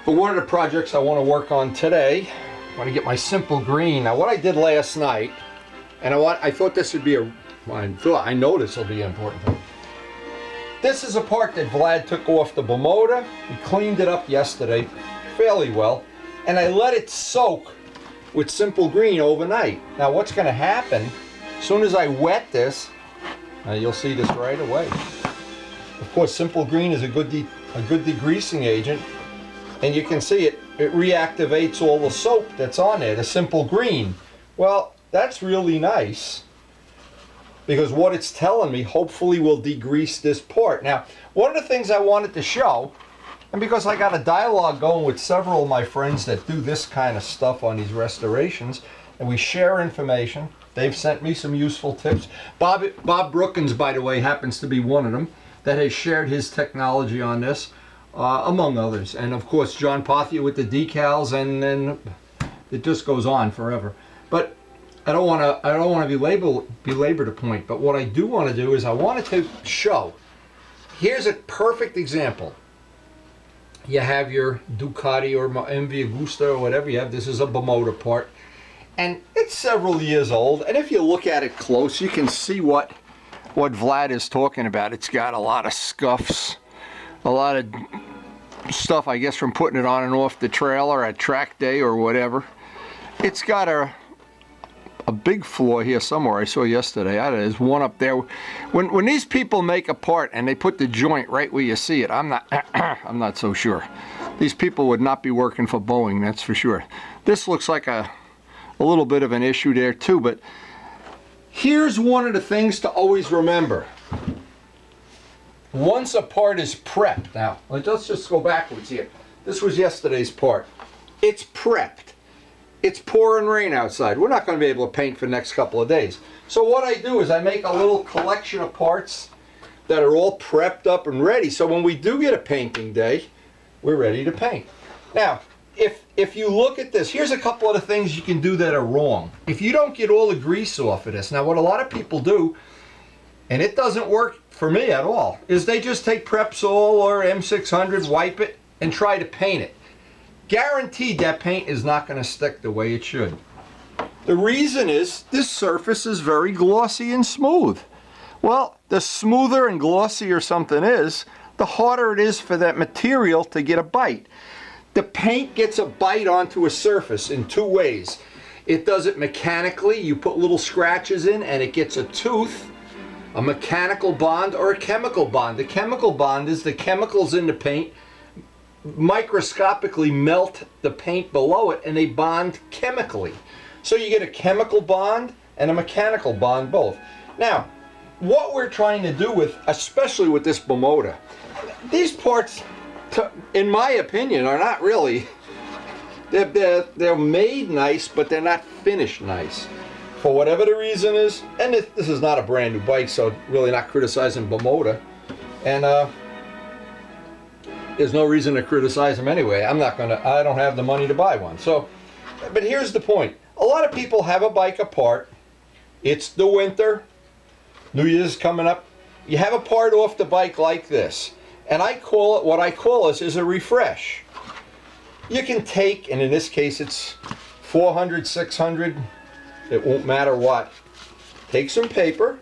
For one of the projects I want to work on today, I want to get my simple green. Now what I did last night, and I thought this would be I know this will be an important thing. This is a part that Vlad took off the Bimota. We cleaned it up yesterday fairly well, and I let it soak with simple green overnight. Now what's going to happen, as soon as I wet this, you'll see this right away. Of course, simple green is a good degreasing agent, and you can see it reactivates all the soap that's on there, the simple green. Well, that's really nice, because what it's telling me hopefully will degrease this part. Now, one of the things I wanted to show, and because I got a dialogue going with several of my friends that do this kind of stuff on these restorations, and we share information. They've sent me some useful tips. Bob Brookins, by the way, happens to be one of them that has shared his technology on this, among others. And of course, John Pothier with the decals, and then it just goes on forever. But I don't want to belabor the point. But what I do want to do is I wanted to show. Here's a perfect example. You have your Ducati or MV Agusta or whatever you have. This is a Bimota part, and it's several years old. And if you look at it close, you can see what Vlad is talking about. It's got a lot of scuffs, a lot of stuff, I guess, from putting it on and off the trailer at track day or whatever. It's got a big flaw here somewhere I saw yesterday. There's one up there. When these people make a part and they put the joint right where you see it, I'm not so sure. These people would not be working for Boeing, that's for sure. This looks like a little bit of an issue there too, but here's one of the things to always remember. Once a part is prepped, now let's just go backwards here. This was yesterday's part. It's prepped. It's pouring rain outside. We're not going to be able to paint for the next couple of days. So what I do is I make a little collection of parts that are all prepped up and ready. So when we do get a painting day, we're ready to paint. Now, if you look at this, here's a couple of the things you can do that are wrong. If you don't get all the grease off of this, now what a lot of people do, and it doesn't work for me at all, is they just take Prepsol or M600, wipe it, and try to paint it. Guaranteed that paint is not going to stick the way it should. The reason is this surface is very glossy and smooth. Well, the smoother and glossier something is, the harder it is for that material to get a bite. The paint gets a bite onto a surface in two ways. It does it mechanically. You put little scratches in and it gets a tooth, a mechanical bond or a chemical bond. The chemical bond is the chemicals in the paint microscopically melt the paint below it and they bond chemically. So you get a chemical bond and a mechanical bond both. Now, what we're trying to do with, especially with this Bimota, these parts, in my opinion, are not really, they're made nice, but they're not finished nice. For whatever the reason is, and this is not a brand new bike, so really not criticizing Bimota. And there's no reason to criticize them anyway. I don't have the money to buy one. So, but here's the point. A lot of people have a bike apart. It's the winter. New Year's coming up. You have a part off the bike like this. And what I call this is a refresh. You can take, and in this case it's 400, 600, it won't matter what. Take some paper.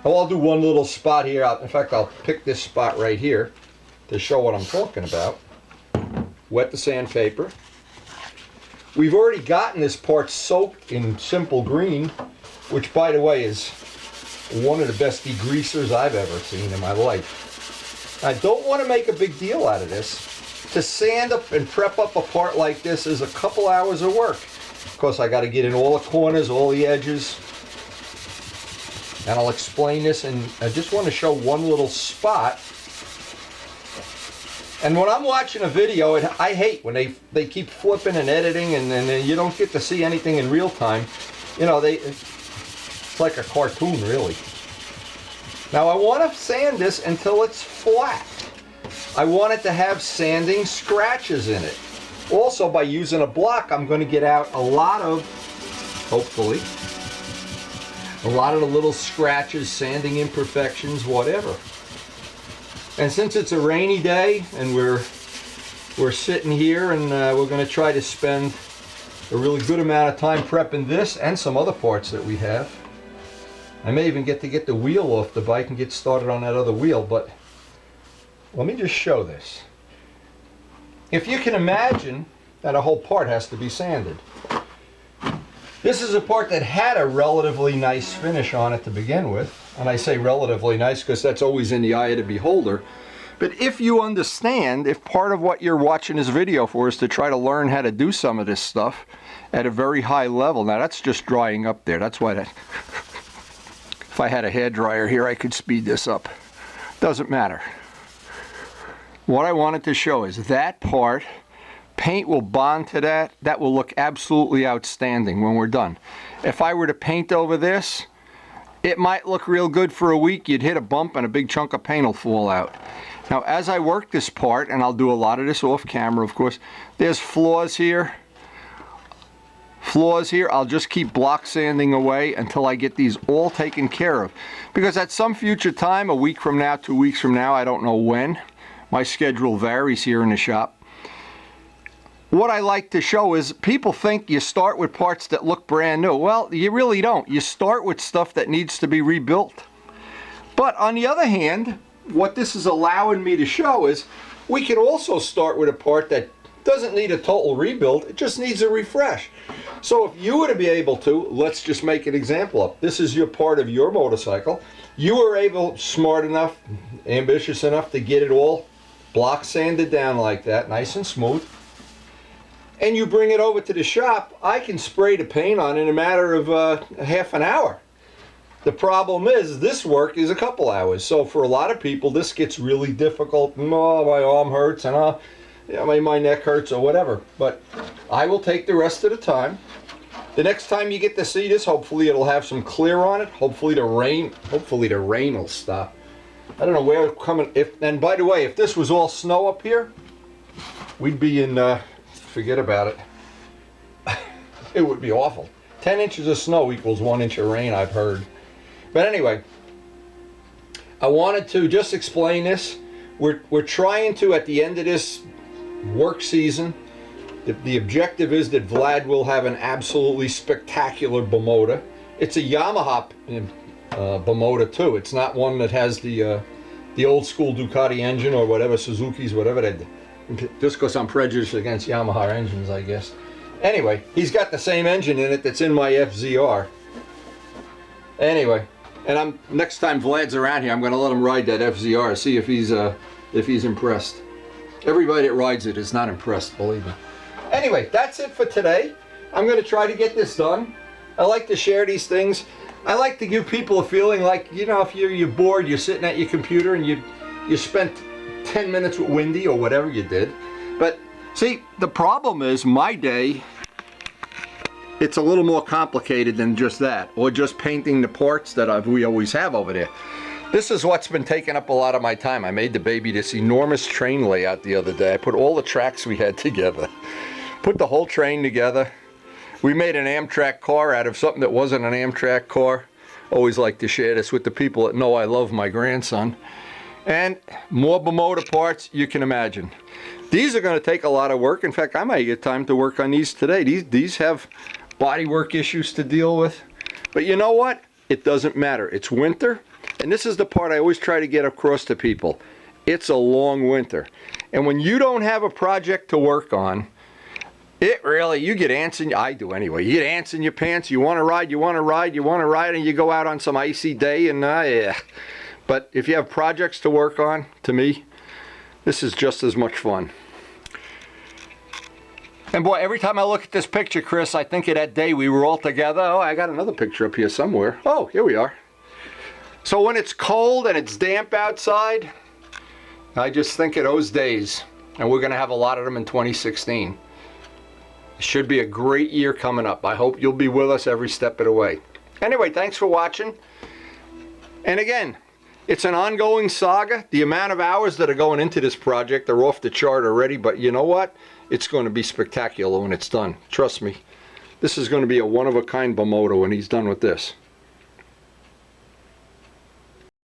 I'll do one little spot here. In fact, I'll pick this spot right here to show what I'm talking about. Wet the sandpaper. We've already gotten this part soaked in simple green, which by the way is one of the best degreasers I've ever seen in my life. I don't want to make a big deal out of this. To sand up and prep up a part like this is a couple hours of work. Of course, I got to get in all the corners, all the edges. And I'll explain this, and I just want to show one little spot. And when I'm watching a video, I hate when they keep flipping and editing, and then you don't get to see anything in real time. You know, it's like a cartoon, really. Now I want to sand this until it's flat. I want it to have sanding scratches in it. Also, by using a block, I'm going to get out a lot of, hopefully, a lot of the little scratches, sanding imperfections, whatever. And since it's a rainy day and we're sitting here and we're going to try to spend a really good amount of time prepping this and some other parts that we have. I may even get the wheel off the bike and get started on that other wheel, but let me just show this. If you can imagine that a whole part has to be sanded. This is a part that had a relatively nice finish on it to begin with. And I say relatively nice because that's always in the eye of the beholder. But if you understand, if part of what you're watching this video for is to try to learn how to do some of this stuff at a very high level. Now that's just drying up there. That's why that, if I had a hairdryer here, I could speed this up. Doesn't matter. What I wanted to show is that part, paint will bond to that. That will look absolutely outstanding when we're done. If I were to paint over this, it might look real good for a week. You'd hit a bump and a big chunk of paint will fall out. Now, as I work this part, and I'll do a lot of this off camera, of course, there's flaws here. Flaws here. I'll just keep block sanding away until I get these all taken care of. Because at some future time, a week from now, 2 weeks from now, I don't know when, my schedule varies here in the shop. What I like to show is people think you start with parts that look brand new. Well, you really don't. You start with stuff that needs to be rebuilt. But on the other hand, what this is allowing me to show is we can also start with a part that doesn't need a total rebuild. It just needs a refresh. So if you were to be able to, let's just make an example up. This is your part of your motorcycle. You were able, smart enough, ambitious enough to get it all block sanded down like that, nice and smooth. And you bring it over to the shop, I can spray the paint on in a matter of half an hour. The problem is this work is a couple hours. So for a lot of people, this gets really difficult. Oh, my arm hurts and yeah, my neck hurts or whatever. But I will take the rest of the time. The next time you get to see this, hopefully it'll have some clear on it. Hopefully the rain will stop. I don't know where it's coming. And by the way, if this was all snow up here, we'd be in... forget about it. It would be awful. 10 inches of snow equals 1 inch of rain, I've heard. But anyway, I wanted to just explain this. We're trying to, at the end of this work season, the objective is that Vlad will have an absolutely spectacular Bimota. It's a Yamaha Bimota too. It's not one that has the old school Ducati engine or whatever, Suzuki's, whatever they did. Just because I'm prejudiced against Yamaha engines, I guess. Anyway, he's got the same engine in it that's in my FZR. Anyway, and next time Vlad's around here, I'm going to let him ride that FZR, see if he's impressed. Everybody that rides it is not impressed, believe me. Anyway, that's it for today. I'm going to try to get this done. I like to share these things. I like to give people a feeling like, you know, if you're bored, you're sitting at your computer and you spent 10 minutes with Wendy or whatever you did. But see, the problem is my day, it's a little more complicated than just that, or just painting the parts that we always have over there. This is what's been taking up a lot of my time. I made the baby this enormous train layout the other day. I put all the tracks we had together, put the whole train together. We made an Amtrak car out of something that wasn't an Amtrak car. Always like to share this with the people that know I love my grandson. And more Bimota parts you can imagine. These are going to take a lot of work. In fact, I might get time to work on these today. These have bodywork issues to deal with. But you know what? It doesn't matter. It's winter. And this is the part I always try to get across to people. It's a long winter. And when you don't have a project to work on, it really, you get ants in, I do anyway, you get ants in your pants, you want to ride, and you go out on some icy day and yeah. But if you have projects to work on, to me, this is just as much fun. And boy, every time I look at this picture, Chris, I think of that day we were all together. Oh, I got another picture up here somewhere. Oh, here we are. So when it's cold and it's damp outside, I just think of those days. And we're going to have a lot of them in 2016. It should be a great year coming up. I hope you'll be with us every step of the way. Anyway, thanks for watching. And again, it's an ongoing saga. The amount of hours that are going into this project are off the chart already, but you know what? It's going to be spectacular when it's done. Trust me. This is going to be a one-of-a-kind Bimota when he's done with this.